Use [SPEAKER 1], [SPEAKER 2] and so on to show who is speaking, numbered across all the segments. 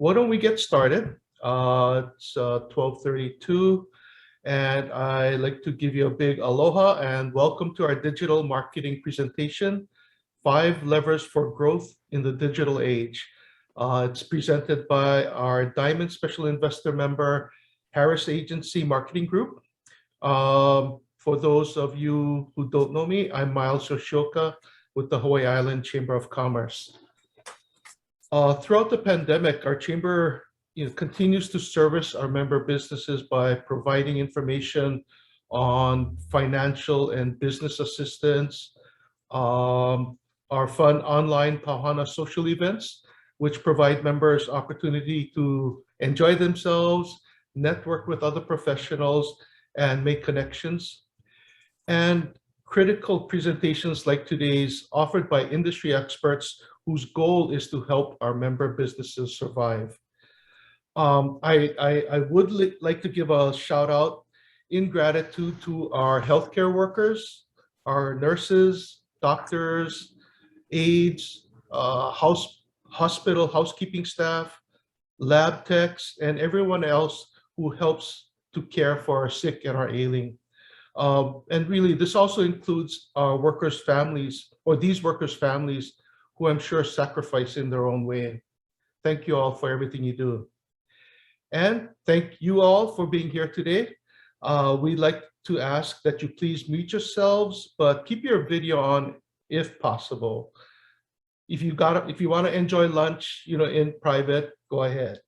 [SPEAKER 1] why don't we get started? It's 12:32, and I'd like to give you a big aloha and welcome to our digital marketing presentation, 5 Levers for Growth in the Digital Age. It's presented by our Diamond Special Investor member, Harris Agency Marketing Group. For those of you who don't know me, I'm Miles Yoshioka with the Hawaii Island Chamber of Commerce. Throughout the pandemic, our chamber continues to service our member businesses by providing information on financial and business assistance, our fun online Pauhana social events, which provide members opportunity to enjoy themselves, network with other professionals, and make connections. And critical presentations like today's offered by industry experts whose goal is to help our member businesses survive. I would like to give a shout out in gratitude to our healthcare workers, our nurses, doctors, aides, hospital housekeeping staff, lab techs, and everyone else who helps to care for our sick and our ailing. And really, this also includes our workers' families, or these workers' families, who I'm sure sacrifice in their own way. Thank you all for everything you do. And thank you all for being here today. We'd like to ask that you please mute yourselves, but keep your video on if possible. If you want to enjoy lunch, in private, go ahead.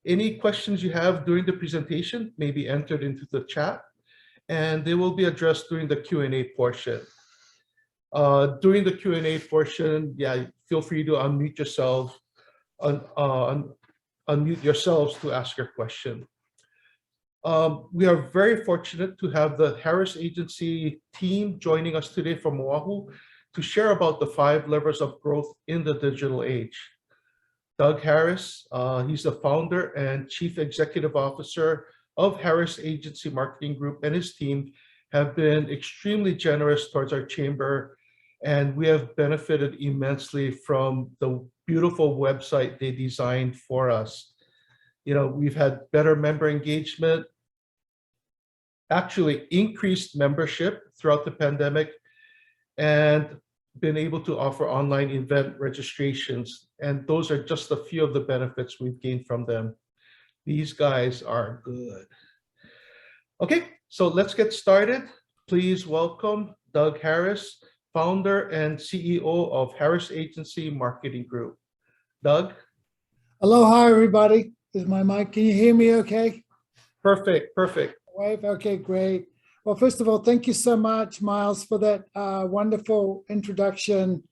[SPEAKER 1] Any questions you have during the presentation may be entered into the chat, and they will be addressed during the Q&A portion. During the Q&A portion, feel free to unmute yourselves to ask your question. We are very fortunate to have the Harris Agency team joining us today from Oahu to share about the 5 levers of growth in the digital age. Doug Harris, he's the founder and chief executive officer of Harris Agency Marketing Group, and his team have been extremely generous towards our chamber, and we have benefited immensely from the beautiful website they designed for us. We've had better member engagement, actually increased membership throughout the pandemic, and been able to offer online event registrations. And those are just a few of the benefits we've gained from them. These guys are good. Okay, so let's get started. Please welcome Doug Harris, founder and CEO of Harris Agency Marketing Group. Doug?
[SPEAKER 2] Aloha, everybody. Is my mic, can you hear me okay?
[SPEAKER 1] Perfect.
[SPEAKER 2] Wave, okay, great. Well, first of all, thank you so much, Miles, for that wonderful introduction.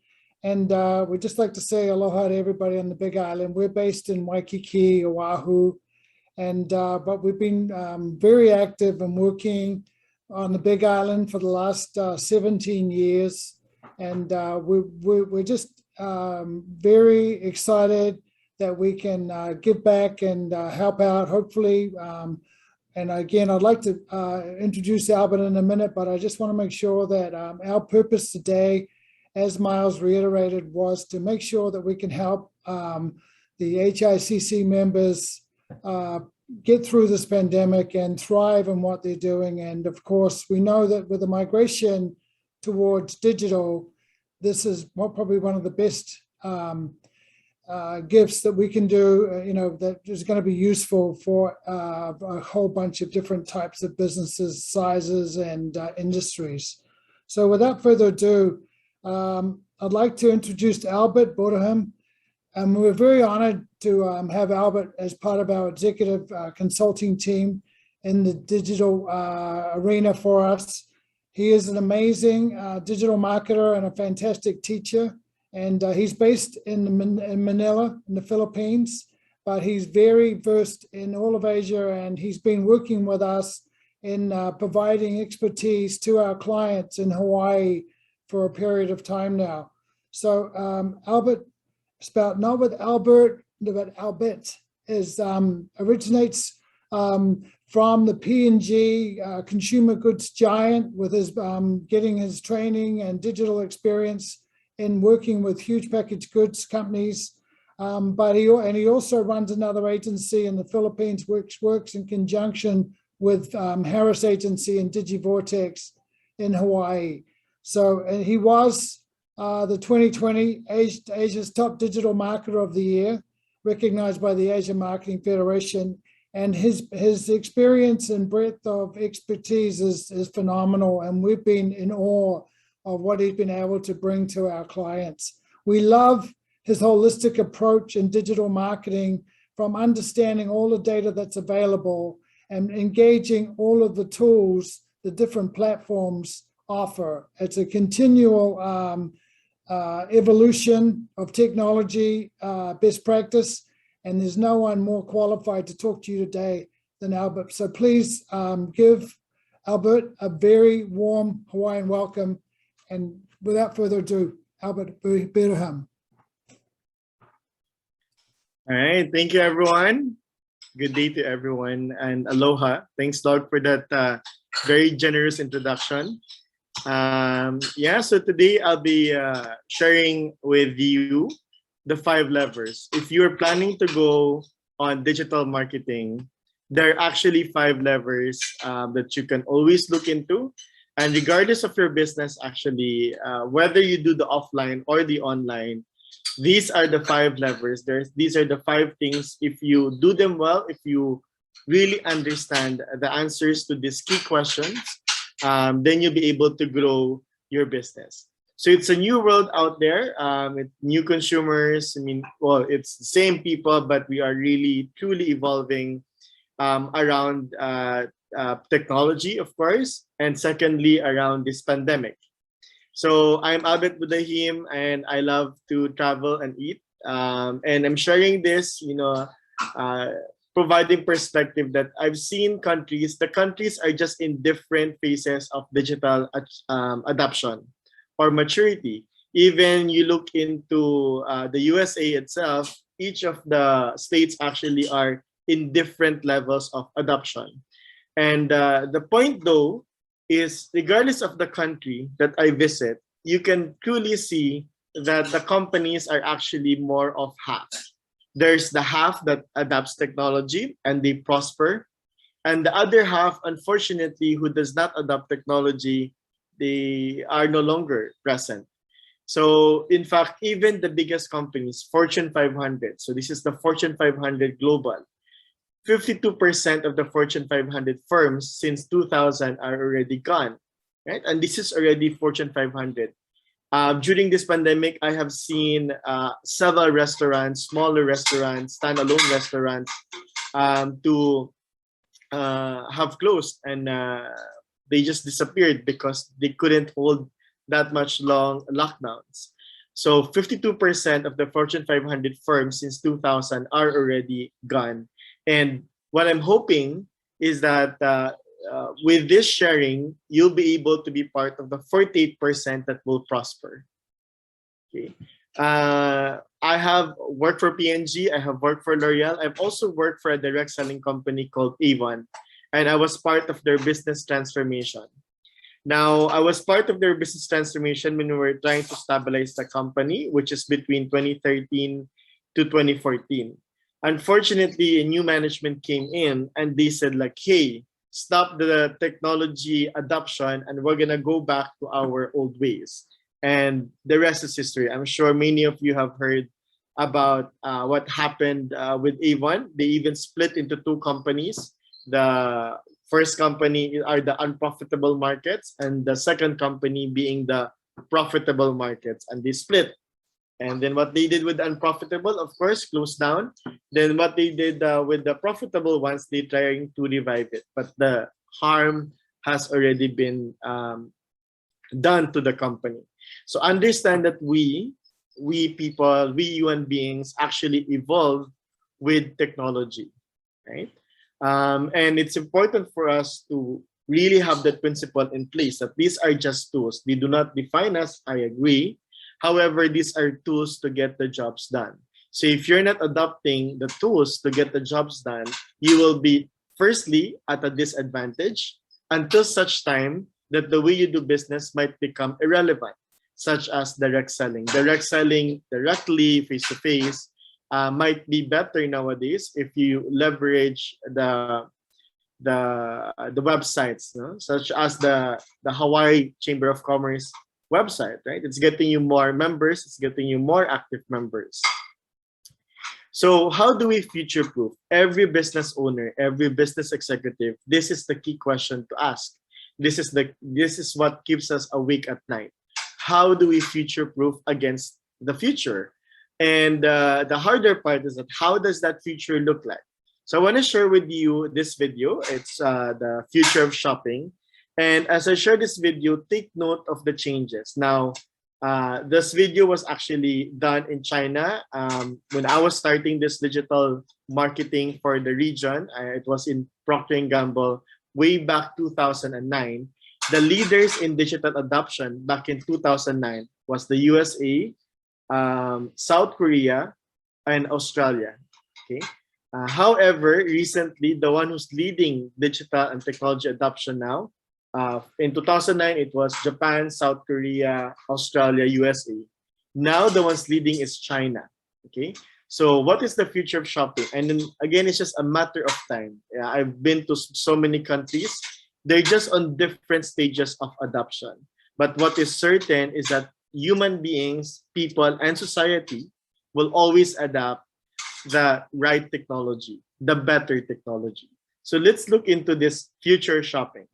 [SPEAKER 2] And we'd just like to say aloha to everybody on the Big Island. We're based in Waikiki, Oahu, and but we've been very active and working on the Big Island for the last 17 years. And we're just very excited that we can give back and help out, hopefully. And again, I'd like to introduce Albert in a minute, but I just want to make sure that our purpose today, as Miles reiterated, was to make sure that we can help the HICC members get through this pandemic and thrive in what they're doing. And of course, we know that with the migration towards digital, this is probably one of the best gifts that we can do, that is going to be useful for a whole bunch of different types of businesses, sizes, and industries. So without further ado, I'd like to introduce Albert Borderham. We're very honored to have Albert as part of our executive consulting team in the digital arena for us. He is an amazing digital marketer and a fantastic teacher. And he's based in Manila, in the Philippines, but he's very versed in all of Asia, and he's been working with us in providing expertise to our clients in Hawaii for a period of time now. So Albert, spelled not with Albert, but Albert, originates from the P&G consumer goods giant, with his getting his training and digital experience in working with huge packaged goods companies But he also runs another agency in the Philippines, which works in conjunction with Harris Agency and DigiVortex in Hawaii. So and he was the 2020 Asia's top digital marketer of the year, recognized by the Asia Marketing Federation. And his experience and breadth of expertise is phenomenal. And we've been in awe of what he's been able to bring to our clients. We love his holistic approach in digital marketing, from understanding all the data that's available and engaging all of the tools the different platforms offer. It's a continual evolution of technology, best practice, and there's no one more qualified to talk to you today than Albert. So please give Albert a very warm Hawaiian welcome. And without further ado, Albert Berham.
[SPEAKER 3] All right, thank you, everyone. Good day to everyone, and aloha. Thanks, Lord, for that very generous introduction. So today I'll be sharing with you the 5 levers. If you're planning to go on digital marketing, there are actually 5 levers that you can always look into. And regardless of your business, actually, whether you do the offline or the online, these are the 5 levers. These are the 5 things. If you do them well, if you really understand the answers to these key questions, then you'll be able to grow your business. So it's a new world out there, with new consumers. I mean, well, it's the same people, but we are really truly evolving around technology, of course, and secondly, around this pandemic. So I'm Albert Budahim, and I love to travel and eat. And I'm sharing this, providing perspective that I've seen the countries are just in different phases of digital adoption or maturity. Even you look into the USA itself, each of the states actually are in different levels of adoption. And the point though is, regardless of the country that I visit, you can truly see that the companies are actually more of half. There's the half that adopts technology and they prosper. And the other half, unfortunately, who does not adopt technology, they are no longer present. So in fact, even the biggest companies, Fortune 500, so this is the Fortune 500 global, 52% of the Fortune 500 firms since 2000 are already gone, right? And this is already Fortune 500. During this pandemic, I have seen several restaurants, smaller restaurants, standalone restaurants, to have closed, and they just disappeared because they couldn't hold that much long lockdowns. So 52% of the Fortune 500 firms since 2000 are already gone. And what I'm hoping is that with this sharing, you'll be able to be part of the 48% that will prosper. Okay. I have worked for P&G. I have worked for L'Oreal. I've also worked for a direct selling company called Avon, and I was part of their business transformation. Now, I was part of their business transformation when we were trying to stabilize the company, which is between 2013 to 2014. Unfortunately, a new management came in and they said like, hey, stop the technology adoption and we're gonna go back to our old ways. And the rest is history. I'm sure many of you have heard about what happened with Avon. They even split into 2 companies. The first company are the unprofitable markets, and the second company being the profitable markets, and they split. And then what they did with the unprofitable, of course, closed down. Then what they did with the profitable ones, they trying to revive it. But the harm has already been done to the company. So understand that we people, we human beings actually evolve with technology, right? And it's important for us to really have that principle in place, that these are just tools. They do not define us, I agree. However, these are tools to get the jobs done. So if you're not adopting the tools to get the jobs done, you will be firstly at a disadvantage until such time that the way you do business might become irrelevant, such as direct selling. Direct selling directly, face-to-face, might be better nowadays if you leverage the websites, no? Such as the Hawaii Chamber of Commerce website, right? It's getting you more members, it's getting you more active members. So how do we future-proof? Every business owner, every business executive, this is the key question to ask. This is what keeps us awake at night. How do we future-proof against the future? And the harder part is that how does that future look like? So I want to share with you this video. It's the future of shopping. And as I share this video, take note of the changes. Now, this video was actually done in China. When I was starting this digital marketing for the region, it was in Procter & Gamble way back 2009. The leaders in digital adoption back in 2009 was the USA, South Korea, and Australia. Okay. However, recently, the one who's leading digital and technology adoption now, in 2009, it was Japan, South Korea, Australia, USA. Now, the ones leading is China. Okay. So what is the future of shopping? And then again, it's just a matter of time. I've been to so many countries. They're just on different stages of adoption. But what is certain is that human beings, people, and society will always adapt the right technology, the better technology. So let's look into this future shopping.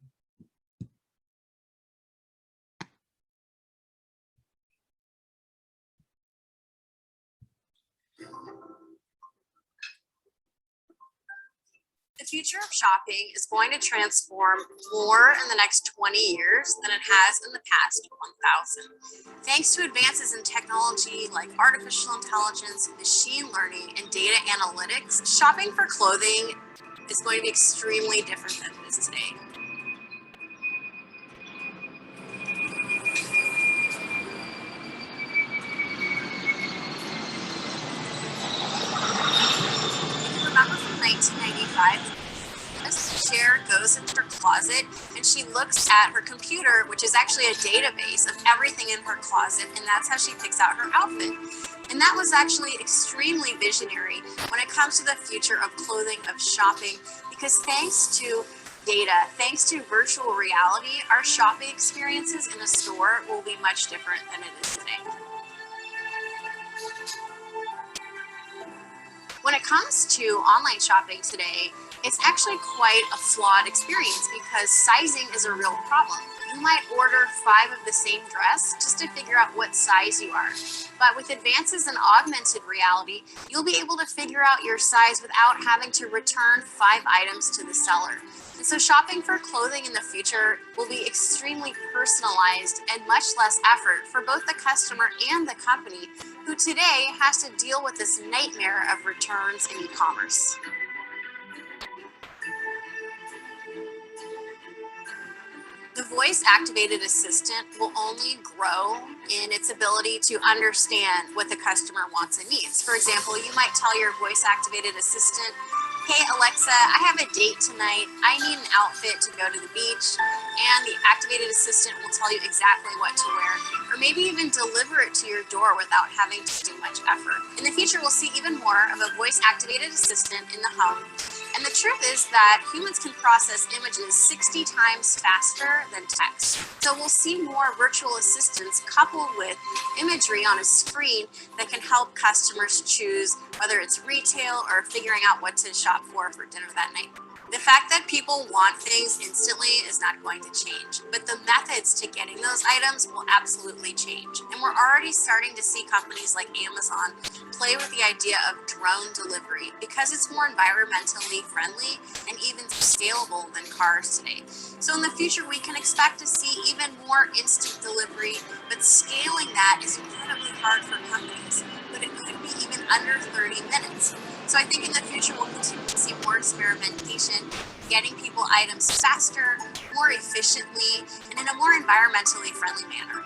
[SPEAKER 4] The future of shopping is going to transform more in the next 20 years than it has in the past 1,000. Thanks to advances in technology like artificial intelligence, machine learning, and data analytics, shopping for clothing is going to be extremely different than it is today. Remember from 1995, Cher goes into her closet and she looks at her computer, which is actually a database of everything in her closet, and that's how she picks out her outfit. And that was actually extremely visionary when it comes to the future of clothing, of shopping, because thanks to data, thanks to virtual reality, our shopping experiences in a store will be much different than it is today. When it comes to online shopping today, it's actually quite a flawed experience because sizing is a real problem. You might order 5 of the same dress just to figure out what size you are. But with advances in augmented reality, you'll be able to figure out your size without having to return 5 items to the seller. And so shopping for clothing in the future will be extremely personalized and much less effort for both the customer and the company, who today has to deal with this nightmare of returns in e-commerce. The voice-activated assistant will only grow in its ability to understand what the customer wants and needs. For example, you might tell your voice-activated assistant, "Hey Alexa, I have a date tonight. I need an outfit to go to the beach." And the activated assistant will tell you exactly what to wear, or maybe even deliver it to your door without having to do much effort. In the future, we'll see even more of a voice-activated assistant in the home. And the truth is that humans can process images 60 times faster than text. So we'll see more virtual assistants coupled with imagery on a screen that can help customers choose whether it's retail or figuring out what to shop for dinner that night. The fact that people want things instantly is not going to change, but the methods to getting those items will absolutely change. And we're already starting to see companies like Amazon play with the idea of drone delivery because it's more environmentally friendly and even scalable than cars today. So in the future, we can expect to see even more instant delivery, but scaling that is incredibly hard for companies, but it could be even under 30 minutes. So I think in the future, we'll continue to see more experimentation, getting people items faster, more efficiently, and in a more environmentally friendly manner.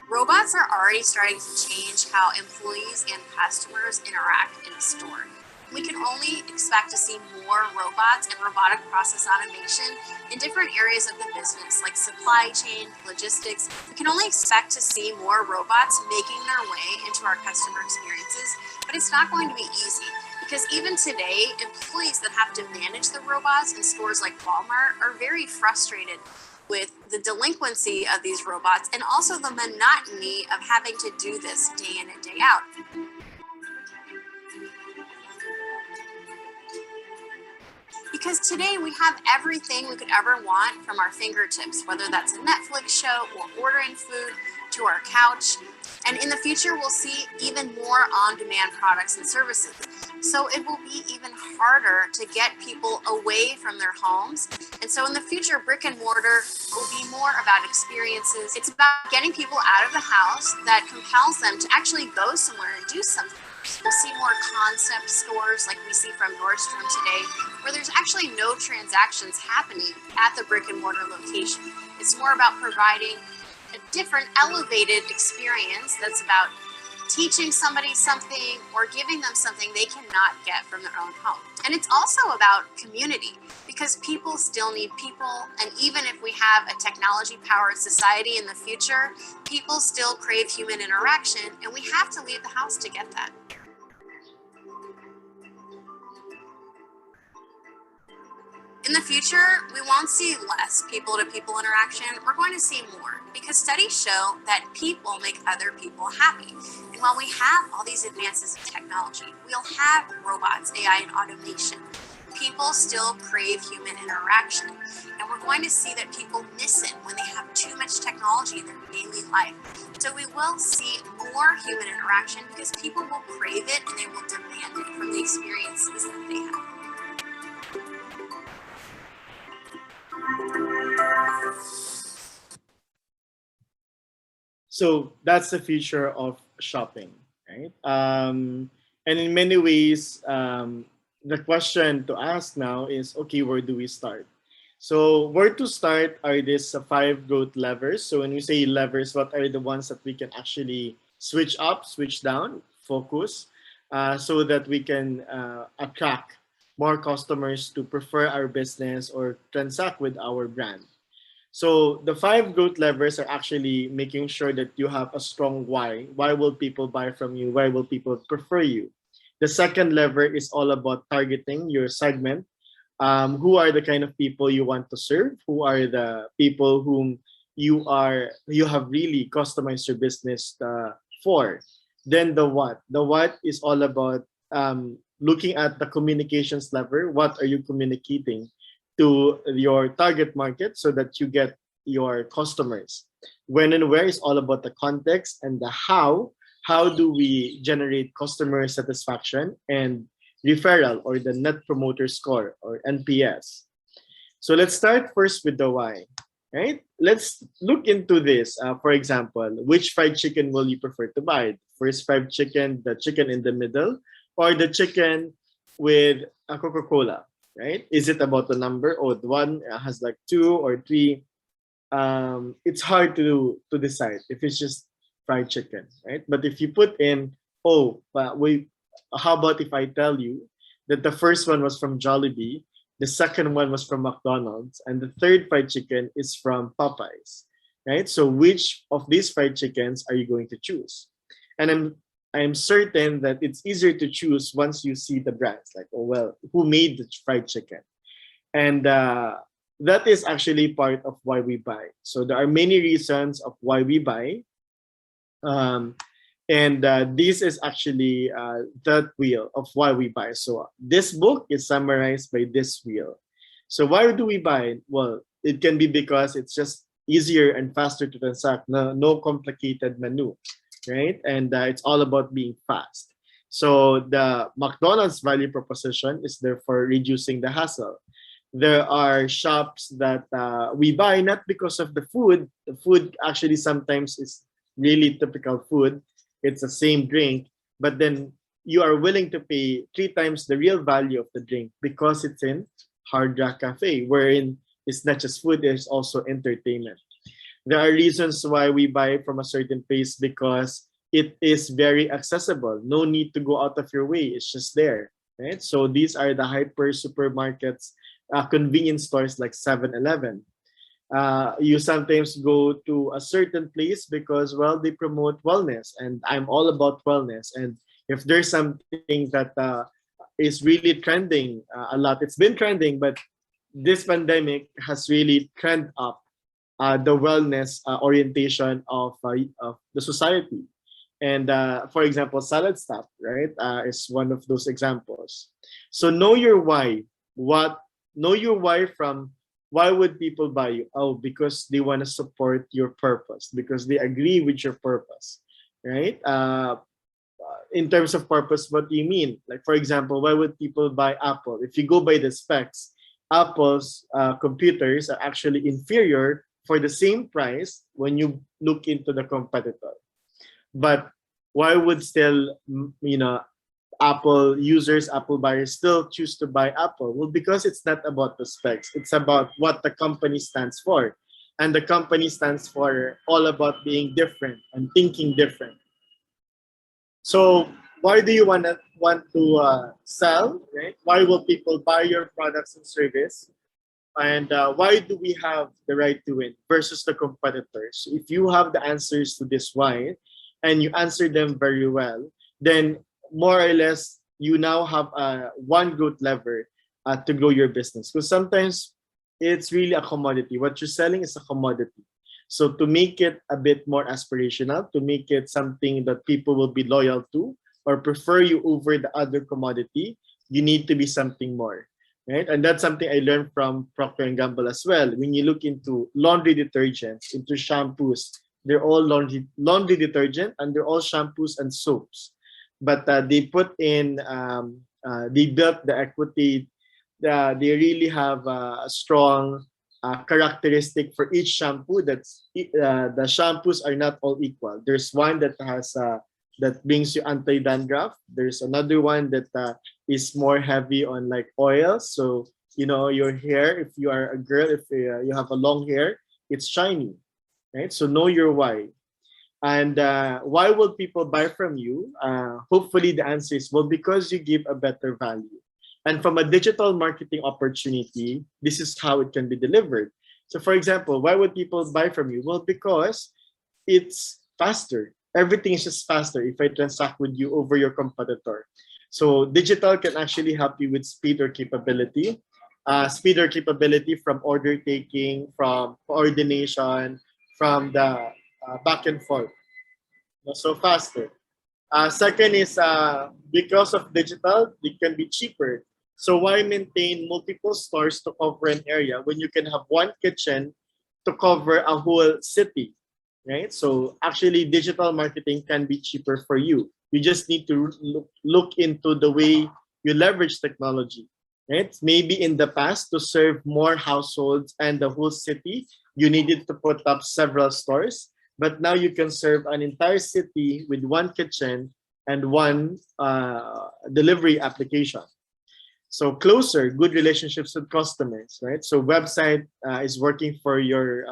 [SPEAKER 4] Robots are already starting to change how employees and customers interact in a store. We can only expect to see more robots and robotic process automation in different areas of the business, like supply chain, logistics. We can only expect to see more robots making their way into our customer experiences, but it's not going to be easy. Because even today, employees that have to manage the robots in stores like Walmart are very frustrated with the delinquency of these robots and also the monotony of having to do this day in and day out. Because today we have everything we could ever want from our fingertips, whether that's a Netflix show or ordering food to our couch. And in the future, we'll see even more on-demand products and services. So it will be even harder to get people away from their homes. And so in the future, brick and mortar will be more about experiences. It's about getting people out of the house that compels them to actually go somewhere and do something. We'll see more concept stores like we see from Nordstrom today, where there's actually no transactions happening at the brick and mortar location. It's more about providing a different elevated experience that's about teaching somebody something or giving them something they cannot get from their own home. And it's also about community, because people still need people. And even if we have a technology-powered society in the future, people still crave human interaction, and we have to leave the house to get that. In the future, we won't see less people-to-people interaction. We're going to see more, because studies show that people make other people happy. And while we have all these advances in technology, we'll have robots, AI, and automation. People still crave human interaction. And we're going to see that people miss it when they have too much technology in their daily life. So we will see more human interaction, because people will crave it and they will demand it from the experiences that they have.
[SPEAKER 3] So that's the future of shopping, right? And in many ways, the question to ask now is, okay, where do we start? So where to start are these 5 growth levers. So when we say levers, what are the ones that we can actually switch up, switch down, focus, so that we can attract more customers to prefer our business or transact with our brand. So the 5 growth levers are actually making sure that you have a strong why. Why will people buy from you? Why will people prefer you? The second lever is all about targeting your segment. Who are the kind of people you want to serve? Who are the people whom you have really customized your business for? Then the what. The what is all about looking at the communications lever. What are you communicating to your target market so that you get your customers? When and where is all about the context, and the how. How do we generate customer satisfaction and referral, or the Net Promoter Score, or NPS? So let's start first with the why, right? Let's look into this. For example, which fried chicken will you prefer to buy? First fried chicken, the chicken in the middle, or the chicken with a Coca-Cola, right? Is it about the number? Oh, the one has like 2 or 3. It's hard to decide if it's just fried chicken, right? But if you put in, how about if I tell you that the first one was from Jollibee, the second one was from McDonald's, and the third fried chicken is from Popeyes, right? So which of these fried chickens are you going to choose? And I'm certain that it's easier to choose once you see the brands, like, oh, well, who made the fried chicken? And that is actually part of why we buy. So there are many reasons of why we buy. This is actually that wheel of why we buy. So this book is summarized by this wheel. So why do we buy? Well, it can be because it's just easier and faster to transact. No complicated menu, right? And it's all about being fast. So the McDonald's value proposition is therefore reducing the hassle. There are shops that we buy not because of the food. The food actually sometimes is really typical food. It's the same drink, but then you are willing to pay 3 times the real value of the drink because it's in Hard Rock Cafe, wherein it's not just food, there's also entertainment. There are reasons why we buy from a certain place, because it is very accessible. No need to go out of your way. It's just there. right? So these are the hyper supermarkets, convenience stores like 7-Eleven. You sometimes go to a certain place because, well, they promote wellness, and I'm all about wellness. And if there's something that is really trending a lot, it's been trending, but this pandemic has really trend up the wellness orientation of the society. And for example, Salad Stop, right, is one of those examples. So know your why. Know your why from why would people buy you? Oh, because they want to support your purpose, because they agree with your purpose, right? In terms of purpose, what do you mean? Like, for example, why would people buy Apple? If you go by the specs, Apple's computers are actually inferior for the same price when you look into the competitor. But why would still, Apple users, Apple buyers still choose to buy Apple? Well, because it's not about the specs. It's about what the company stands for. And the company stands for all about being different and thinking different. So why do you want to sell, right? Why will people buy your products and service? And why do we have the right to win versus the competitors? If you have the answers to this why, and you answer them very well, then more or less you now have one growth lever to grow your business. Because sometimes it's really a commodity. What you're selling is a commodity. So to make it a bit more aspirational, to make it something that people will be loyal to or prefer you over the other commodity, you need to be something more. Right? And that's something I learned from Procter & Gamble as well. When you look into laundry detergents, into shampoos, they're all laundry detergent and they're all shampoos and soaps. But they put in, they built the equity. They really have a strong characteristic for each shampoo. That's the shampoos are not all equal. There's one that has that brings you anti-dandruff. There's another one that is more heavy on like oil. So your hair, if you are a girl, if you have a long hair, it's shiny. Right? So know your why. And why will people buy from you? Hopefully the answer is, well, because you give a better value. And from a digital marketing opportunity, this is how it can be delivered. So for example, why would people buy from you? Well, because it's faster. Everything is just faster if I transact with you over your competitor. So digital can actually help you with speed or capability. Speed or capability from order taking, from coordination, from the back and forth. So faster. Second is because of digital, it can be cheaper. So why maintain multiple stores to cover an area when you can have one kitchen to cover a whole city, right? So actually digital marketing can be cheaper for you. You just need to look into the way you leverage technology, right? Maybe in the past, to serve more households and the whole city, you needed to put up several stores, but now you can serve an entire city with one kitchen and one delivery application. So closer, good relationships with customers, right? So website is working for your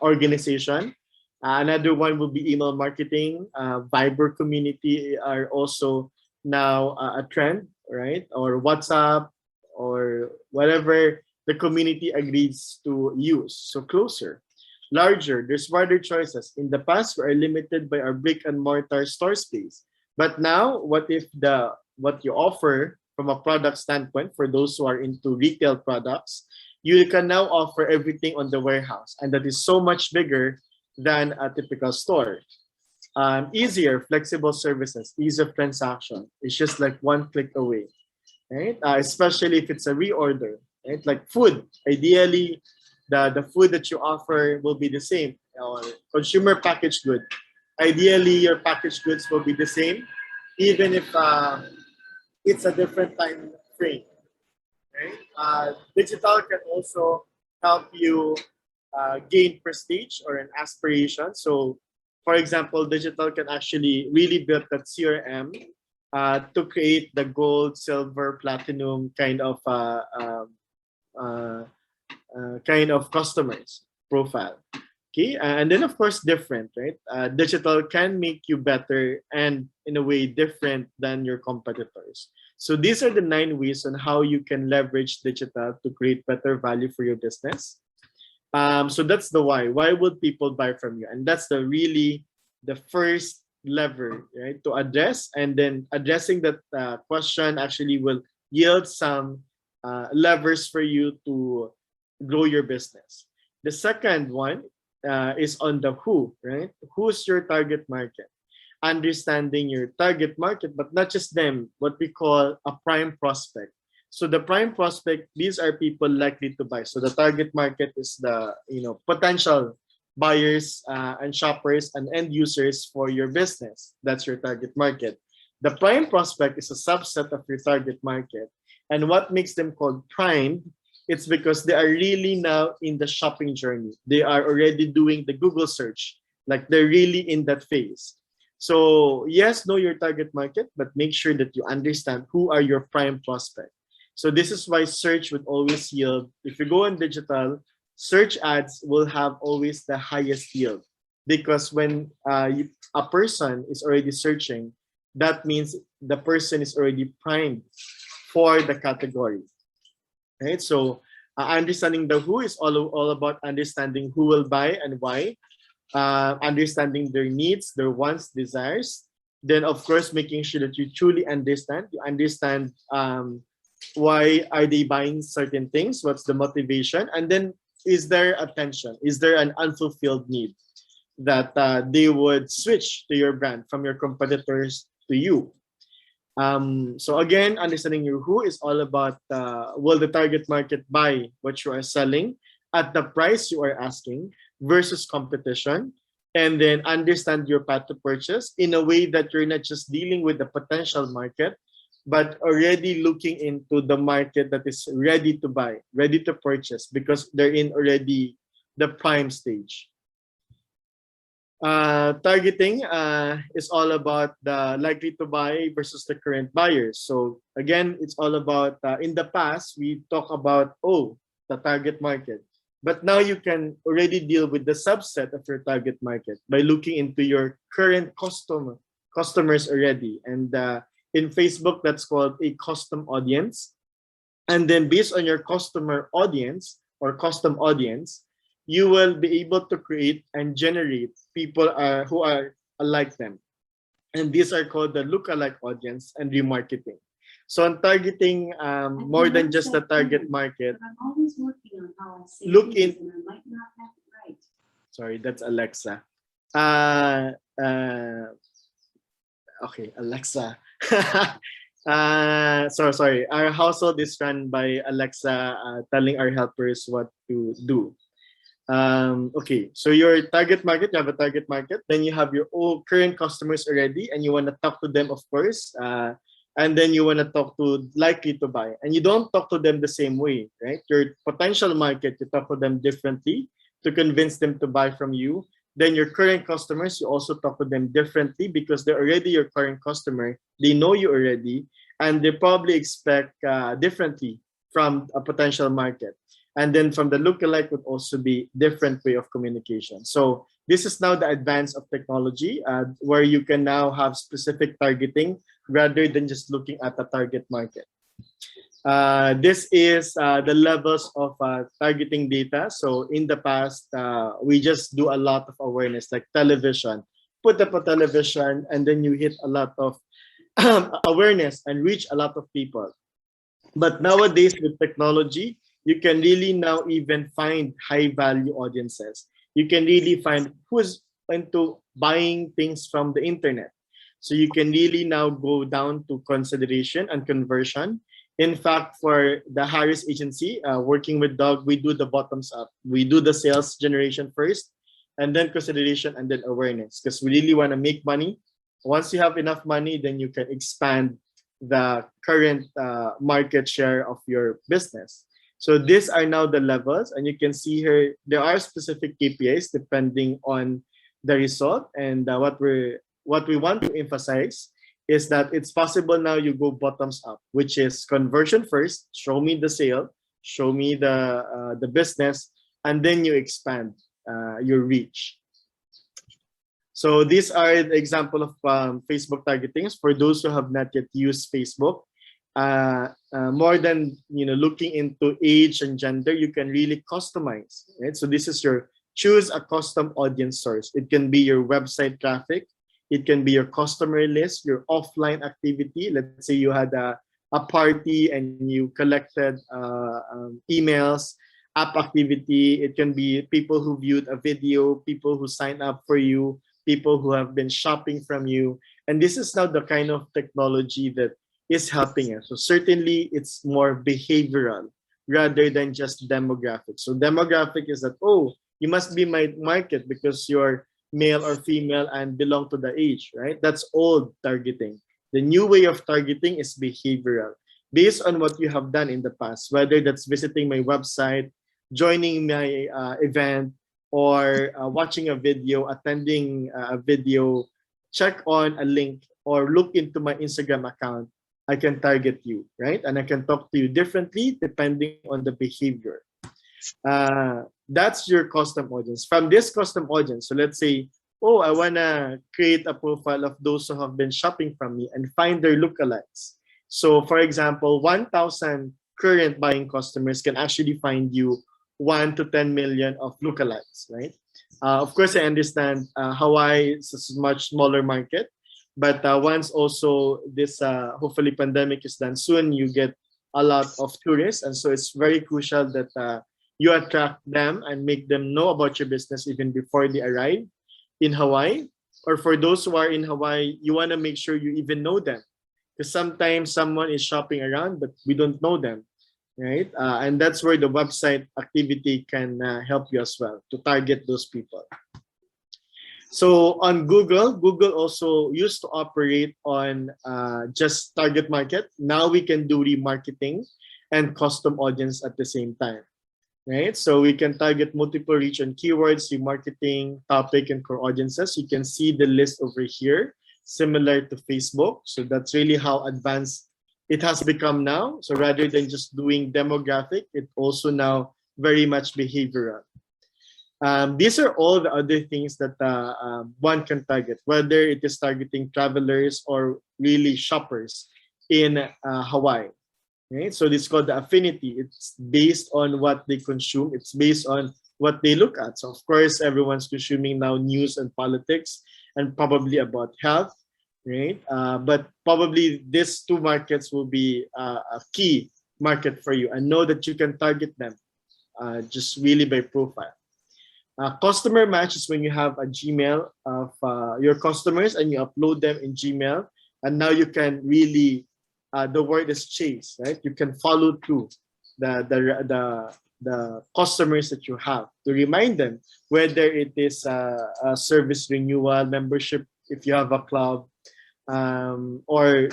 [SPEAKER 3] organization. Another one will be email marketing. Viber community are also now a trend, right? Or WhatsApp or whatever the community agrees to use. So closer. Larger, there's wider choices. In the past, we are limited by our brick and mortar store space. But now, what if what you offer from a product standpoint, for those who are into retail products, you can now offer everything on the warehouse. And that is so much bigger than a typical store. Easier, flexible services, ease of transaction. It's just like one click away, right? Especially if it's a reorder, right? Like food, ideally, the food that you offer will be the same. Consumer packaged good. Ideally, your packaged goods will be the same, even if it's a different time frame. Right? Digital can also help you gain prestige or an aspiration. So, for example, digital can actually really build that CRM to create the gold, silver, platinum kind of customers profile. Okay, and then of course different, right? Digital can make you better and in a way different than your competitors. So these are the 9 ways on how you can leverage digital to create better value for your business. So that's the why. Why would people buy from you? And that's really the first lever, right, to address. And then addressing that question actually will yield some levers for you to grow your business. The second one is on the who, right? Who's your target market? Understanding your target market, but not just them, what we call a prime prospect. So the prime prospect, these are people likely to buy. So the target market is the potential buyers and shoppers and end users for your business. That's your target market. The prime prospect is a subset of your target market. And what makes them called prime? It's because they are really now in the shopping journey. They are already doing the Google search, like they're really in that phase. So yes, know your target market, but make sure that you understand who are your prime prospect. So this is why search would always yield. If you go on digital, search ads will have always the highest yield, because when a person is already searching, that means the person is already primed for the category, right? So understanding the who is all about understanding who will buy and why. Understanding their needs, their wants, desires. Then, of course, making sure that you truly understand. You understand why are they buying certain things? What's the motivation? And then, is there a tension? Is there an unfulfilled need that they would switch to your brand from your competitors to you? So again, understanding your who is all about will the target market buy what you are selling at the price you are asking versus competition, and then understand your path to purchase in a way that you're not just dealing with the potential market, but already looking into the market that is ready to buy, ready to purchase, because they're in already the prime stage. Targeting is all about the likely to buy versus the current buyers. So again, it's all about in the past we talk about the target market. But now you can already deal with the subset of your target market by looking into your current customers already. And in Facebook, that's called a custom audience. And then based on your customer audience or custom audience, you will be able to create and generate people who are like them. And these are called the lookalike audience and remarketing. So on targeting more than just the target market,
[SPEAKER 5] I'm always working on how I say
[SPEAKER 3] look
[SPEAKER 5] things
[SPEAKER 3] in.
[SPEAKER 5] and I might not have it right.
[SPEAKER 3] Sorry, that's Alexa. Okay, Alexa. Sorry. Our household is run by Alexa telling our helpers what to do. Okay, so your target market, you have a target market, then you have your current customers already, and you want to talk to them, of course. And then you want to talk to likely to buy, and you don't talk to them the same way, right? Your potential market, you talk to them differently to convince them to buy from you. Then your current customers, you also talk to them differently because they're already your current customer. They know you already, and they probably expect differently from a potential market. And then from the lookalike would also be different way of communication. So this is now the advance of technology where you can now have specific targeting rather than just looking at the target market. This is the levels of targeting data. So in the past, we just do a lot of awareness, like television. Put up a television and then you hit a lot of awareness and reach a lot of people. But nowadays with technology, you can really now even find high value audiences. You can really find who's into buying things from the internet. So you can really now go down to consideration and conversion. In fact, for the Harris Agency, working with Doug, we do the bottoms up. We do the sales generation first, and then consideration, and then awareness, because we really want to make money. Once you have enough money, then you can expand the current market share of your business. So these are now the levels, and you can see here, there are specific KPIs depending on the result. And what we want to emphasize is that it's possible now you go bottoms up, which is conversion first, show me the sale, show me the business, and then you expand your reach. So these are the example of Facebook targeting for those who have not yet used Facebook. more than looking into age and gender, you can really customize, right? So this is your choose a custom audience source. It can be your website traffic, it can be your customer list, your offline activity. Let's say you had a party and you collected emails, app activity. It can be people who viewed a video, people who signed up for you, people who have been shopping from you. And this is now the kind of technology that is helping us. So certainly it's more behavioral rather than just demographic. So demographic is that, oh, you must be my market because you're male or female and belong to the age, right? That's old targeting. The new way of targeting is behavioral, based on what you have done in the past, whether that's visiting my website, joining my event, or watching a video, attending a video, check on a link, or look into my Instagram account. I can target you, right? And I can talk to you differently depending on the behavior. That's your custom audience. From this custom audience, so let's say, oh, I want to create a profile of those who have been shopping from me and find their lookalikes. So for example, 1,000 current buying customers can actually find you 1 to 10 million of lookalikes, right? Of course, I understand Hawaii is a much smaller market, but once also this hopefully pandemic is done soon, you get a lot of tourists, and so it's very crucial that you attract them and make them know about your business even before they arrive in Hawaii. Or for those who are in Hawaii, you want to make sure you even know them, because sometimes someone is shopping around but we don't know them, right? And that's where the website activity can help you as well to target those people. So on Google also used to operate on just target market. Now we can do remarketing and custom audience at the same time, right? So we can target multiple region keywords, remarketing, topic, and core audiences. You can see the list over here, similar to Facebook. So that's really how advanced it has become now. So rather than just doing demographic, it also now very much behavioral. These are all the other things that one can target, whether it is targeting travelers or really shoppers in Hawaii. Right? So this is called the affinity. It's based on what they consume. It's based on what they look at. So of course, everyone's consuming now news and politics and probably about health, right? But probably these two markets will be a key market for you, and know that you can target them just really by profile. Customer match is when you have a Gmail of your customers and you upload them in Gmail, and now you can really, the word is chase, right? You can follow through the customers that you have to remind them, whether it is a service renewal, membership if you have a club, or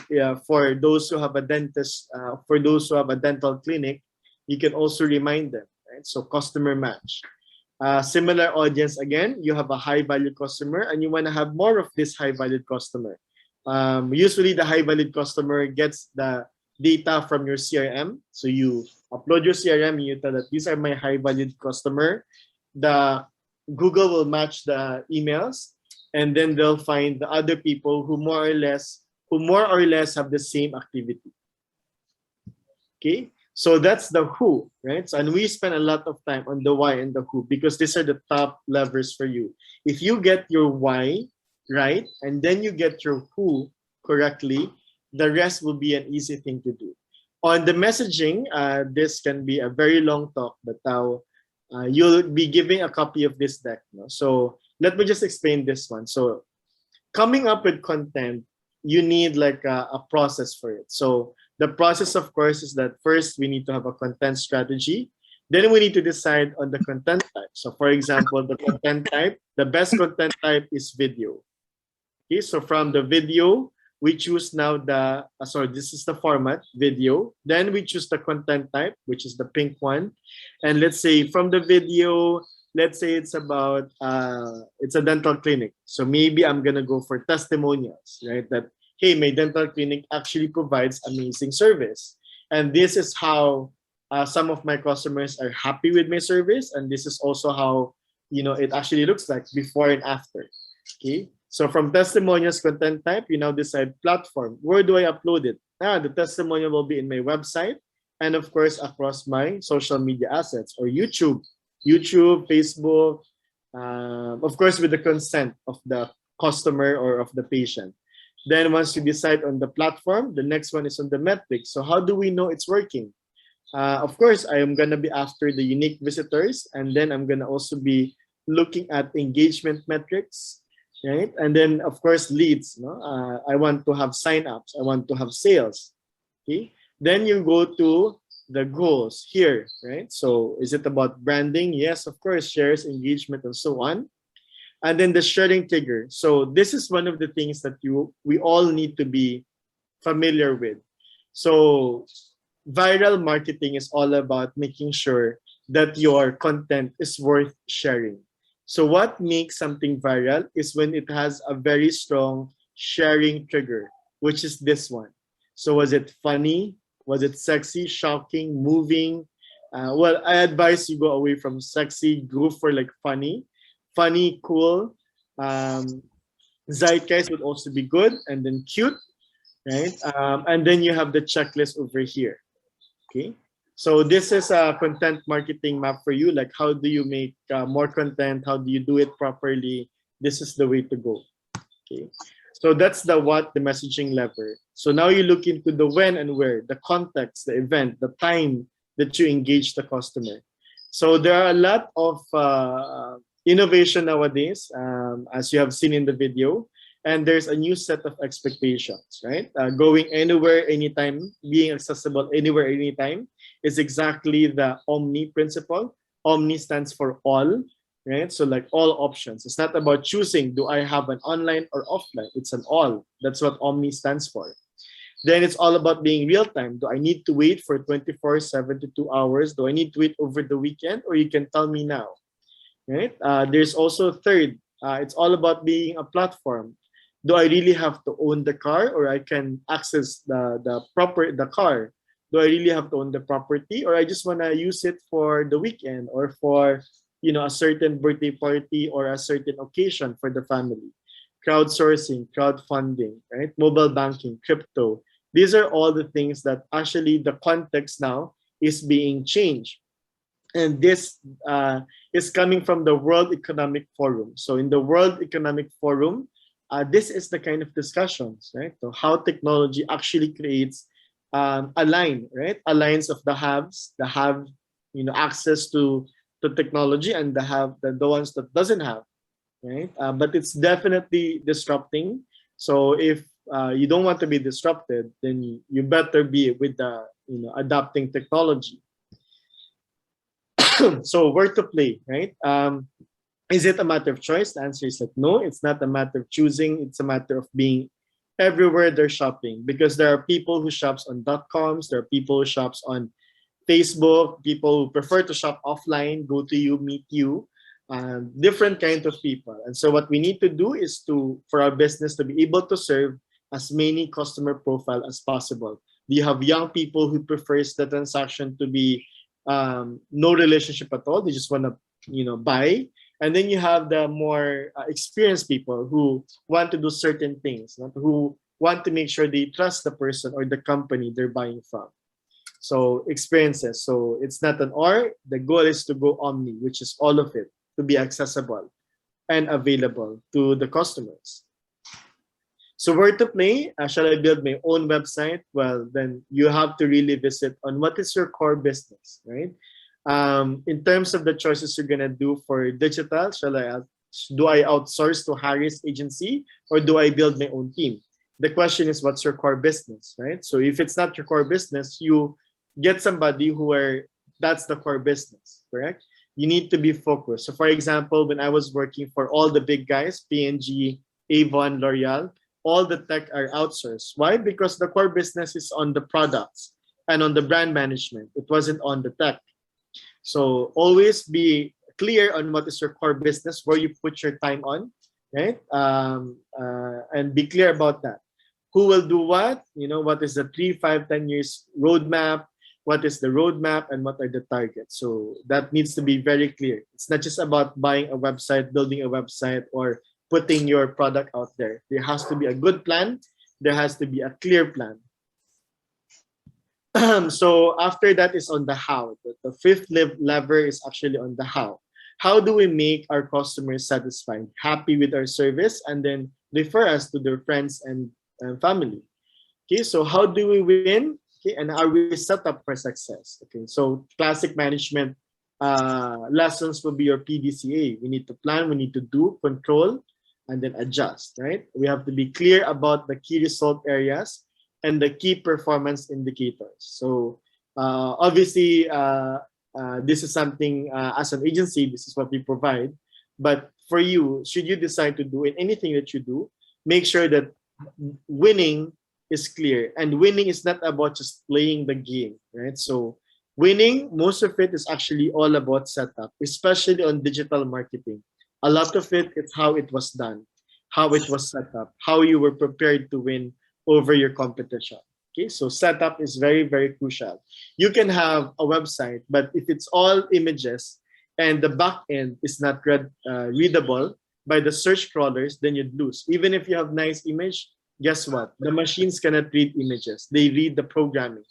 [SPEAKER 3] for those who have a dentist, for those who have a dental clinic, you can also remind them, right? So customer match. Similar audience again, you have a high value customer and you want to have more of this high valued customer. Usually the high valued customer gets the data from your CRM. So you upload your CRM and you tell that these are my high valued customer. The Google will match the emails, and then they'll find the other people who more or less have the same activity. Okay. So that's the who, right? So, and we spend a lot of time on the why and the who, because these are the top levers for you. If you get your why right, and then you get your who correctly, the rest will be an easy thing to do. On the messaging, this can be a very long talk, but you'll be giving a copy of this deck. No? So let me just explain this one. So coming up with content, you need like a process for it. So the process, of course, is that first we need to have a content strategy. Then we need to decide on the content type. So for example, the content type, the best content type is video. Okay, so from the video, we choose now this is the format, video. Then we choose the content type, which is the pink one. And let's say from the video, let's say it's about, it's a dental clinic. So maybe I'm gonna go for testimonials, right? That, hey, my dental clinic actually provides amazing service. And this is how some of my customers are happy with my service. And this is also how, it actually looks like before and after. Okay. So from testimonials content type, you now decide platform. Where do I upload it? The testimonial will be in my website and of course across my social media assets or YouTube, Facebook, of course with the consent of the customer or of the patient. Then once you decide on the platform, the next one is on the metrics. So how do we know it's working? Of course, I am going to be after the unique visitors, and then I'm going to also be looking at engagement metrics, right? And then of course leads. No? I want to have sign-ups. I want to have sales. Okay. Then you go to the goals here, right? So is it about branding? Yes, of course, shares, engagement, and so on. And then the sharing trigger. So this is one of the things that we all need to be familiar with. So viral marketing is all about making sure that your content is worth sharing. So what makes something viral is when it has a very strong sharing trigger, which is this one. So was it funny? Was it sexy, shocking, moving? Well, I advise you go away from sexy, go for like funny, cool. Zeitgeist would also be good, and then cute, right? And then you have the checklist over here. Okay, so this is a content marketing map for you. Like, how do you make more content? How do you do it properly? This is the way to go. Okay, so that's the what, the messaging lever. So now you look into the when and where, the context, the event, the time that you engage the customer. So there are a lot of innovation nowadays, as you have seen in the video. And there's a new set of expectations, right? Going anywhere, anytime, being accessible anywhere, anytime is exactly the Omni principle. Omni stands for all, right? So like all options. It's not about choosing, do I have an online or offline? It's an all. That's what Omni stands for. Then it's all about being real time. Do I need to wait for 24, 72 hours? Do I need to wait over the weekend? Or you can tell me now, right? There's also third, it's all about being a platform. Do I really have to own the car, or I can access the car? Do I really have to own the property, or I just want to use it for the weekend or for, you know, a certain birthday party or a certain occasion for the family? Crowdsourcing, crowdfunding, right? Mobile banking, crypto. These are all the things that actually the context now is being changed. And this is coming from the World Economic Forum. So in the World Economic Forum, this is the kind of discussions, right? So how technology actually creates a line, right? A lines of the haves, the have, you know, access to technology, and the ones that doesn't have, right? But it's definitely disrupting. So if you don't want to be disrupted, then you better be with the, you know, adapting technology. So where to play, right? Is it a matter of choice? The answer is like, no, it's not a matter of choosing. It's a matter of being everywhere they're shopping, because there are people who shops on .coms, there are people who shops on Facebook, people who prefer to shop offline, go to you, meet you, different kind of people. And so what we need to do is for our business to be able to serve as many customer profile as possible. Do you have young people who prefers the transaction to be no relationship at all? They just want to, you know, buy. And then you have the more experienced people who want to do certain things, who want to make sure they trust the person or the company they're buying from. So experiences. So it's not an or. The goal is to go omni, which is all of it, to be accessible and available to the customers. So where to play? Shall I build my own website? Well, then you have to really visit on what is your core business, right? In terms of the choices you're gonna do for digital, do I outsource to Harris agency, or do I build my own team? The question is, what's your core business, right? So if it's not your core business, you get somebody that's the core business, correct? You need to be focused. So for example, when I was working for all the big guys, P&G, Avon, L'Oreal, all the tech are outsourced. Why? Because the core business is on the products and on the brand management. It wasn't on the tech. So always be clear on what is your core business, where you put your time on, right? And be clear about that. Who will do what? You know, what is the 3, 5, 10 years roadmap? What is the roadmap, and what are the targets? So that needs to be very clear. It's not just about buying a website, building a website, or putting your product out there. There has to be a good plan. There has to be a clear plan. So after that is on the how. The fifth lever is actually on the how. How do we make our customers satisfied, happy with our service, and then refer us to their friends and family? Okay, so how do we win? Okay, and are we set up for success? Okay, so classic management lessons will be your PDCA. We need to plan, we need to do, control, and then adjust, right? We have to be clear about the key result areas and the key performance indicators. So obviously, this is something as an agency, this is what we provide. But for you, should you decide to do in anything that you do, make sure that winning is clear. And winning is not about just playing the game, right? So winning, most of it is actually all about setup, especially on digital marketing. A lot of it is how it was done, how it was set up, how you were prepared to win over your competition. Okay, so setup is very, very crucial. You can have a website, but if it's all images and the back end is not readable by the search crawlers, then you'd lose. Even if you have nice image, guess what? The machines cannot read images. They read the programming.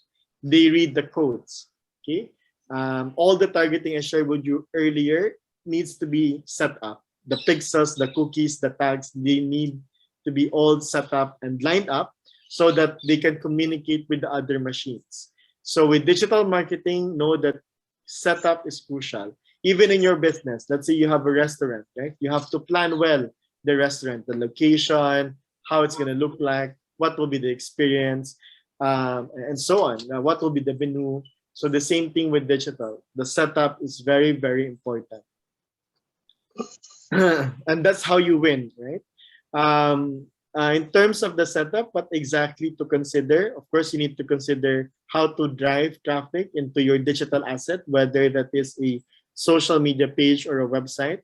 [SPEAKER 3] They read the codes. Okay, all the targeting I shared with you earlier needs to be set up. The pixels, the cookies, the tags, they need to be all set up and lined up so that they can communicate with the other machines. So with digital marketing, know that setup is crucial. Even in your business, let's say you have a restaurant, right? You have to plan well the restaurant, the location, how it's going to look like, what will be the experience, and so on. What will be the menu? So the same thing with digital. The setup is very, very important. And that's how you win, right? In terms of the setup, what exactly to consider? Of course, you need to consider how to drive traffic into your digital asset, whether that is a social media page or a website.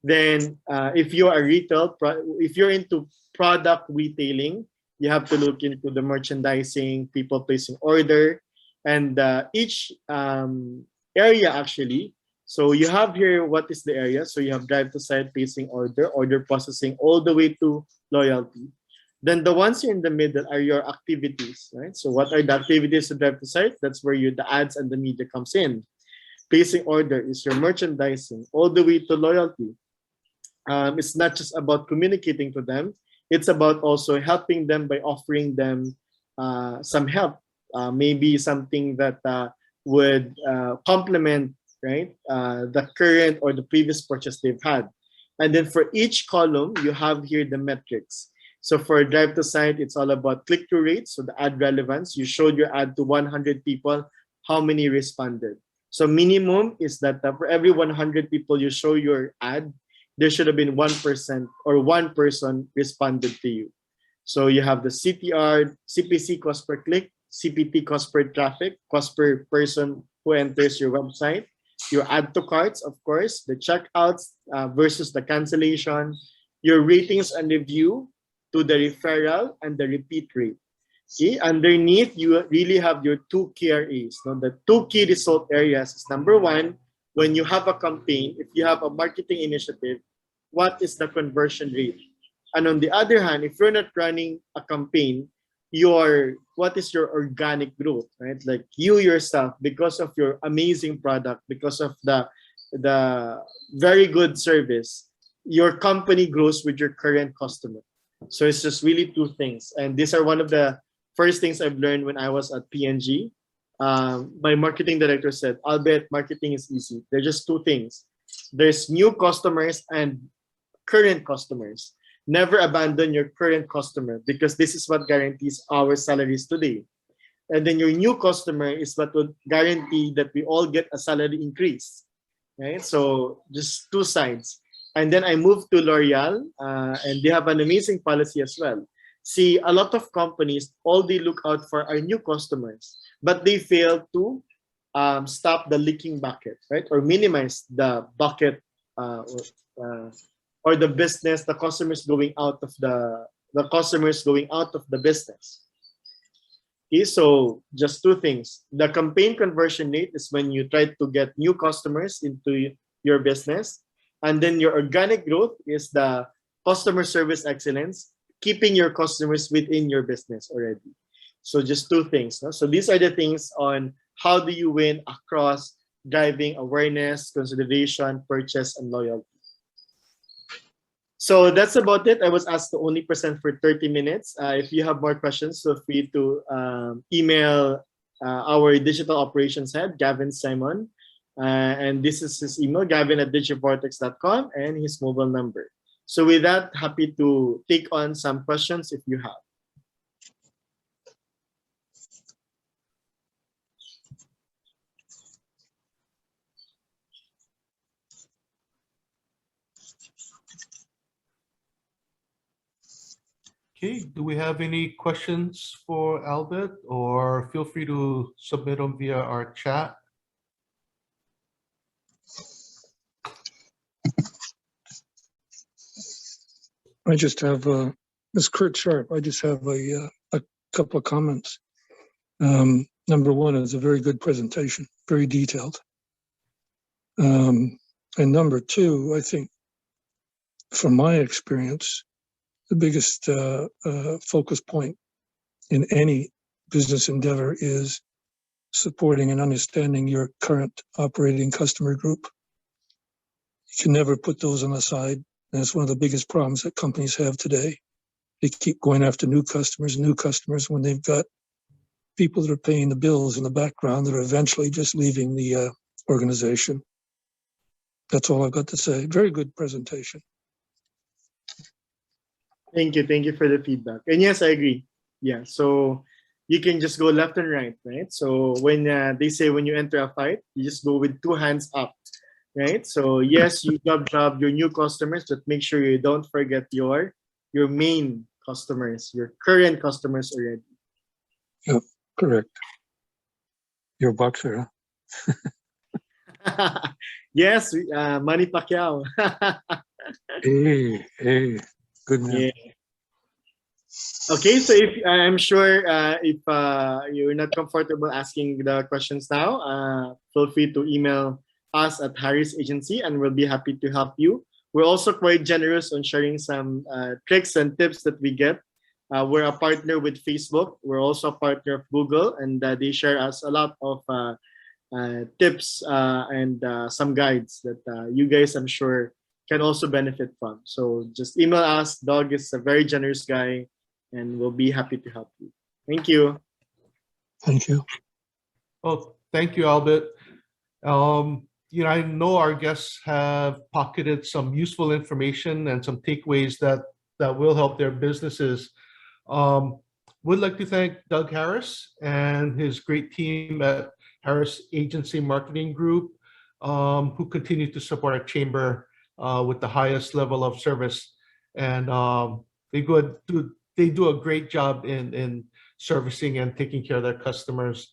[SPEAKER 3] Then if you are retail, if you're into product retailing, you have to look into the merchandising, people placing order, and each area actually. So you have here, what is the area? So you have drive to site, placing order, order processing, all the way to loyalty. Then the ones here in the middle are your activities, right? So what are the activities to drive to site? That's where the ads and the media comes in. Placing order is your merchandising, all the way to loyalty. It's not just about communicating to them. It's about also helping them by offering them some help. Maybe something that would complement, right, the current or the previous purchase they've had. And then for each column, you have here the metrics. So for drive to site, it's all about click-through rate. So the ad relevance, you showed your ad to 100 people, how many responded? So minimum is that for every 100 people you show your ad, there should have been 1% or one person responded to you. So you have the CTR, CPC, cost per click, CPT, cost per traffic, cost per person who enters your website, your add to carts, of course, the checkouts versus the cancellation, your ratings and review to the referral and the repeat rate. Okay, underneath, you really have your two KRAs. Now, the two key result areas is number one, when you have a campaign, if you have a marketing initiative, what is the conversion rate? And on the other hand, if you're not running a campaign, what is your organic growth, right? Like you yourself, because of your amazing product, because of the very good service, your company grows with your current customer. So it's just really two things. And these are one of the first things I've learned when I was at P&G. My marketing director said, Albert, marketing is easy. There's just two things. There's new customers and current customers. Never abandon your current customer because this is what guarantees our salaries today. And then your new customer is what would guarantee that we all get a salary increase. Right? So just two sides. And then I moved to L'Oreal and they have an amazing policy as well. See, a lot of companies, all they look out for are new customers, but they fail to stop the leaking bucket, right? Or minimize the bucket or the business, the customers going out of the business. Okay, so just two things. The campaign conversion rate is when you try to get new customers into your business. And then your organic growth is the customer service excellence, keeping your customers within your business already. So just two things. No? So these are the things on how do you win across driving awareness, consideration, purchase, and loyalty. So that's about it. I was asked to only present for 30 minutes. If you have more questions, feel free to email our digital operations head, Gavin Simon. And this is his email, gavin@digivortex.com, and his mobile number. So with that, happy to take on some questions if you have.
[SPEAKER 1] Okay, do we have any questions for Albert, or feel free to submit them via our chat?
[SPEAKER 6] I just have, Ms. Kurt Sharp, I just have a couple of comments. Number one, is a very good presentation, very detailed. And number two, I think from my experience, the biggest focus point in any business endeavor is supporting and understanding your current operating customer group. You can never put those on the side. And it's one of the biggest problems that companies have today. They keep going after new customers when they've got people that are paying the bills in the background that are eventually just leaving the organization. That's all I've got to say. Very good presentation.
[SPEAKER 3] Thank you for the feedback. And yes, I agree. Yeah, so you can just go left and right, right? So when they say when you enter a fight, you just go with 2 hands up, right? So yes, you job your new customers, but make sure you don't forget your main customers, your current customers already.
[SPEAKER 6] Yep, correct. You're a boxer,
[SPEAKER 3] Huh? Yes, Manny Pacquiao.
[SPEAKER 6] Hey, good man.
[SPEAKER 3] Yeah. Okay, so if I'm sure if you're not comfortable asking the questions now, feel free to email us at Harris Agency, and we'll be happy to help you. We're also quite generous on sharing some tricks and tips that we get. We're a partner with Facebook. We're also a partner of Google, and they share us a lot of tips and some guides that you guys, I'm sure, can also benefit from. So just email us. Doug is a very generous guy, and we'll be happy to help you. Thank you.
[SPEAKER 6] Thank you.
[SPEAKER 1] Oh, thank you, Albert. I know our guests have pocketed some useful information and some takeaways that will help their businesses. Would like to thank Doug Harris and his great team at Harris Agency Marketing Group, who continue to support our chamber with the highest level of service, and they do a great job in servicing and taking care of their customers.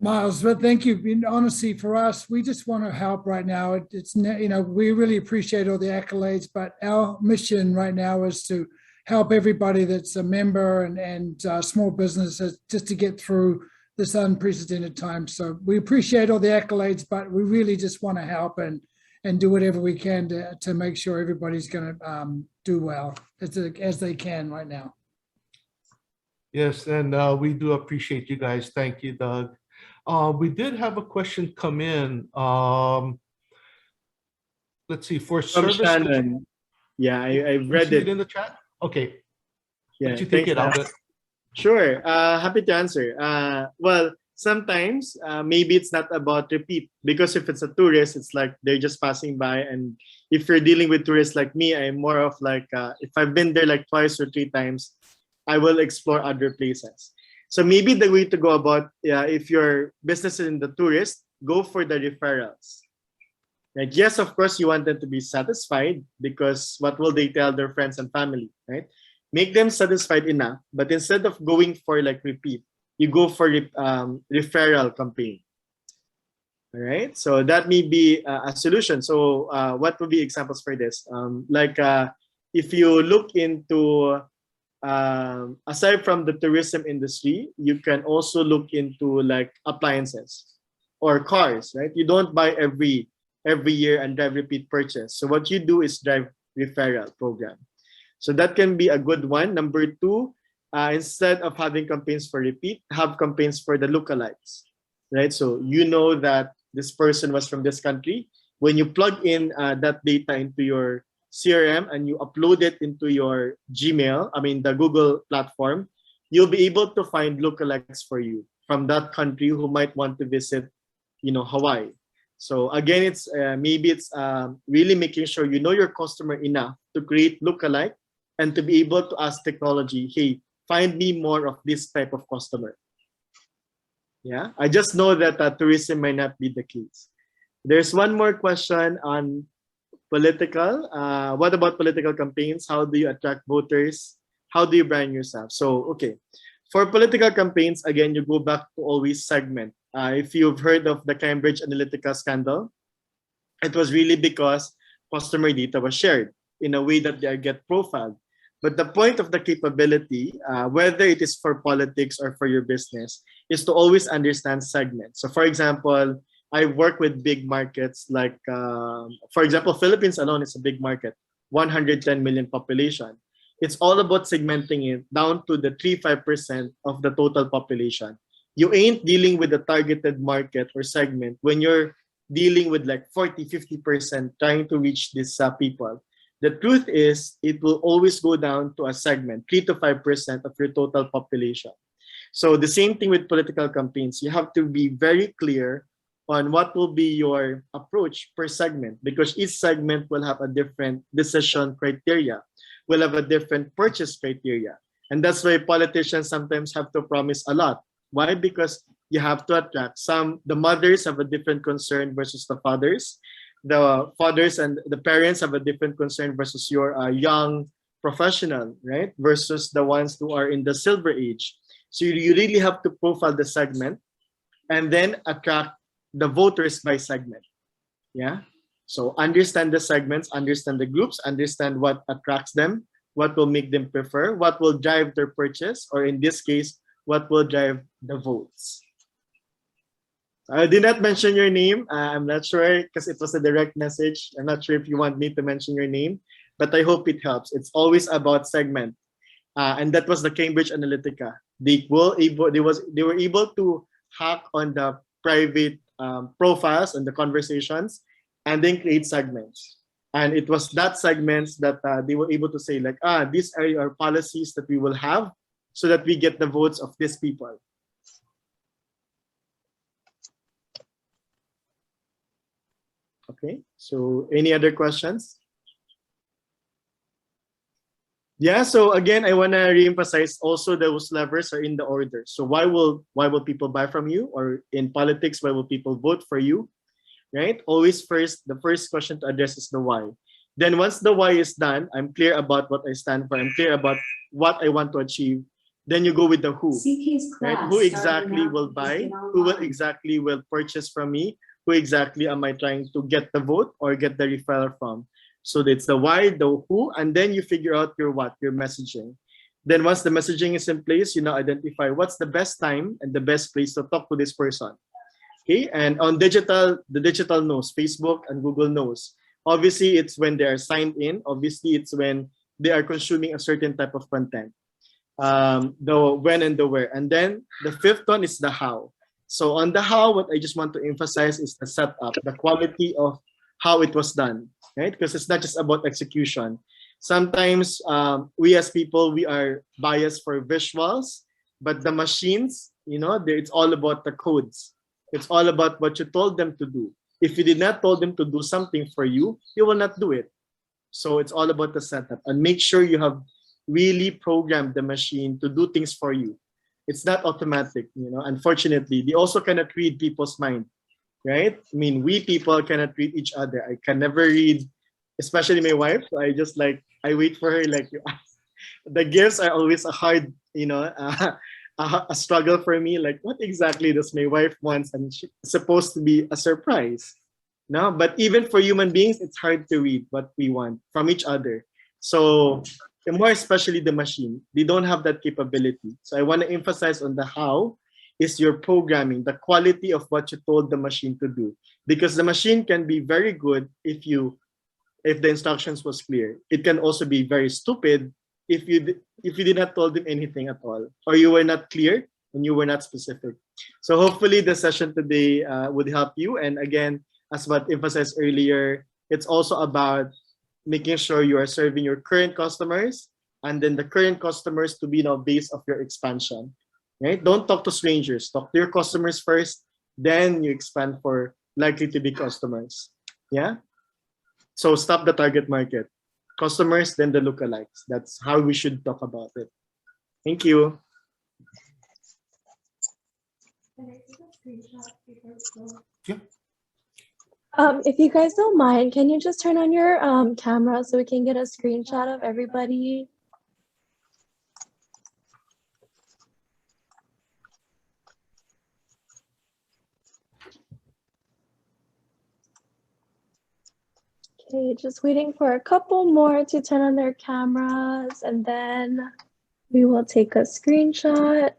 [SPEAKER 2] Miles, but thank you. Honestly, for us, we just want to help right now. We really appreciate all the accolades, but our mission right now is to help everybody that's a member and small businesses just to get through this unprecedented time. So we appreciate all the accolades, but we really just want to help and do whatever we can to make sure everybody's going to do well as they can right now.
[SPEAKER 1] Yes, and we do appreciate you guys. Thank you, Doug. We did have a question come in. Let's see, for
[SPEAKER 3] From
[SPEAKER 1] service.
[SPEAKER 3] Shannon. Yeah, I read it.
[SPEAKER 1] In the chat. Okay.
[SPEAKER 3] Yeah,
[SPEAKER 1] What you think,
[SPEAKER 3] thanks,
[SPEAKER 1] Albert?
[SPEAKER 3] Sure. Happy to answer. Well, sometimes maybe it's not about repeat, because if it's a tourist, it's like they're just passing by. And if you're dealing with tourists like me, I'm more of like, if I've been there like 2 or 3 times, I will explore other places. So maybe the way to go about, if your business is in the tourist, go for the referrals. Like, yes, of course, you want them to be satisfied, because what will they tell their friends and family, right? Make them satisfied enough, but instead of going for like repeat, you go for referral campaign. All right, so that may be a solution. So what would be examples for this? If you look into, aside from the tourism industry, you can also look into like appliances or cars, right? You don't buy every year and drive repeat purchase. So what you do is drive referral program. So that can be a good one. Number 2, instead of having campaigns for repeat, have campaigns for the lookalikes, right? So you know that this person was from this country. When you plug in that data into your CRM and you upload it into your Gmail, the Google platform, you'll be able to find lookalikes for you from that country who might want to visit, Hawaii. So again, it's maybe it's really making sure you know your customer enough to create lookalike and to be able to ask technology, hey, find me more of this type of customer. Yeah, I just know that tourism might not be the case. There's one more question on political. What about political campaigns? How do you attract voters? How do you brand yourself? So, okay. For political campaigns, again, you go back to always segment. If you've heard of the Cambridge Analytica scandal, it was really because customer data was shared in a way that they get profiled. But the point of the capability, whether it is for politics or for your business, is to always understand segments. So for example, I work with big markets like, for example, Philippines alone is a big market, 110 million population. It's all about segmenting it down to the 3-5% of the total population. You ain't dealing with a targeted market or segment when you're dealing with like 40-50% trying to reach these people. The truth is, it will always go down to a segment, 3-5% of your total population. So the same thing with political campaigns. You have to be very clear on what will be your approach per segment, because each segment will have a different decision criteria, will have a different purchase criteria. And that's why politicians sometimes have to promise a lot. Why? Because you have to attract the mothers have a different concern versus the fathers. The fathers and the parents have a different concern versus your young professional, right? Versus the ones who are in the silver age. So you really have to profile the segment and then attract the voters by segment. Yeah. So understand the segments, understand the groups, understand what attracts them, what will make them prefer, what will drive their purchase, or in this case, what will drive the votes. I did not mention your name. I'm not sure because it was a direct message. I'm not sure if you want me to mention your name, but I hope it helps. It's always about segment. And that was the Cambridge Analytica. They were able to hack on the private profiles and the conversations and then create segments. And it was that segments that they were able to say like, these are our policies that we will have so that we get the votes of these people. Okay, so any other questions? Yeah, so again, I want to reemphasize also those levers are in the order. So why will people buy from you? Or in politics, why will people vote for you? Right? Always the first question to address is the why. Then once the why is done, I'm clear about what I stand for. I'm clear about what I want to achieve. Then you go with the who. Right? Who exactly will buy? Who will exactly will purchase from me? Who exactly am I trying to get the vote or get the referral from? So it's the why, the who, and then you figure out your what, your messaging. Then once the messaging is in place, you now identify what's the best time and the best place to talk to this person. Okay, and on digital, the digital knows, Facebook and Google knows. Obviously, it's when they are signed in. Obviously, it's when they are consuming a certain type of content. The when and the where. And then the fifth one is the how. So on the how, what I just want to emphasize is the setup, the quality of how it was done, right? Because it's not just about execution. Sometimes we as people, we are biased for visuals, but the machines, it's all about the codes. It's all about what you told them to do. If you did not told them to do something for you, you will not do it. So it's all about the setup, and make sure you have really programmed the machine to do things for you. It's not automatic, unfortunately. They also cannot read people's mind, right? I mean, we people cannot read each other. I can never read, especially my wife. I wait for her, the gifts are always a hard, a struggle for me. Like, what exactly does my wife want? And it's supposed to be a surprise. No, but even for human beings, it's hard to read what we want from each other. So more especially the machine, they don't have that capability. So I want to emphasize on the how is your programming, the quality of what you told the machine to do. Because the machine can be very good if the instructions was clear. It can also be very stupid if you did not told them anything at all, or you were not clear and you were not specific. So hopefully the session today would help you. And again, as what emphasized earlier, it's also about making sure you are serving your current customers, and then the current customers to be base of your expansion, right? Don't talk to strangers. Talk to your customers first, then you expand for likely to be customers. Yeah. So stop the target market. Customers, then the lookalikes. That's how we should talk about it. Thank you.
[SPEAKER 7] If you guys don't mind, can you just turn on your camera so we can get a screenshot of everybody? Okay, just waiting for a couple more to turn on their cameras, and then we will take a screenshot.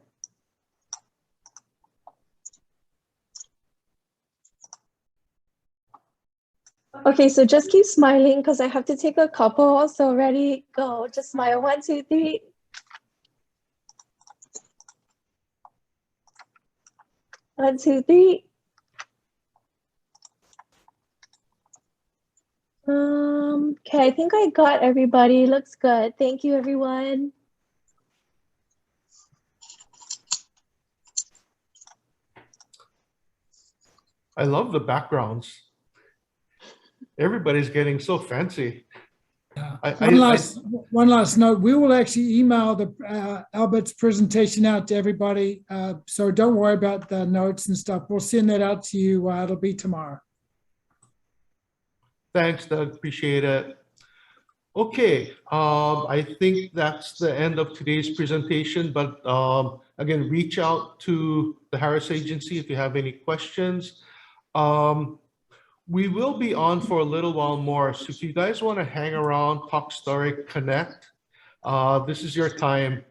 [SPEAKER 7] Okay, so just keep smiling because I have to take a couple. So ready, go. Just smile. 1, 2, 3. One, two, three. Okay, I think I got everybody. Looks good. Thank you, everyone.
[SPEAKER 1] I love the backgrounds. Everybody's getting so fancy.
[SPEAKER 2] One last note, we will actually email Albert's presentation out to everybody. So don't worry about the notes and stuff. We'll send that out to you. It'll be tomorrow.
[SPEAKER 1] Thanks, Doug. Appreciate it. Okay, I think that's the end of today's presentation, but again, reach out to the Harris Agency if you have any questions. We will be on for a little while more, so if you guys want to hang around, talk story, connect, this is your time.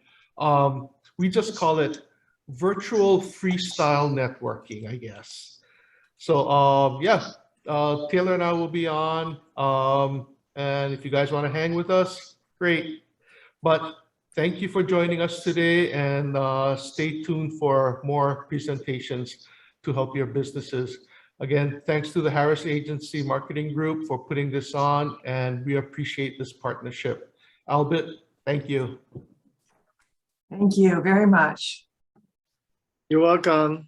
[SPEAKER 1] We just call it virtual freestyle networking, I guess. So yeah, Taylor and I will be on, and if you guys want to hang with us, great. But thank you for joining us today, and stay tuned for more presentations to help your businesses. Again, thanks to the Harris Agency Marketing Group for putting this on, and we appreciate this partnership. Albert, thank you.
[SPEAKER 8] Thank you very much.
[SPEAKER 3] You're welcome.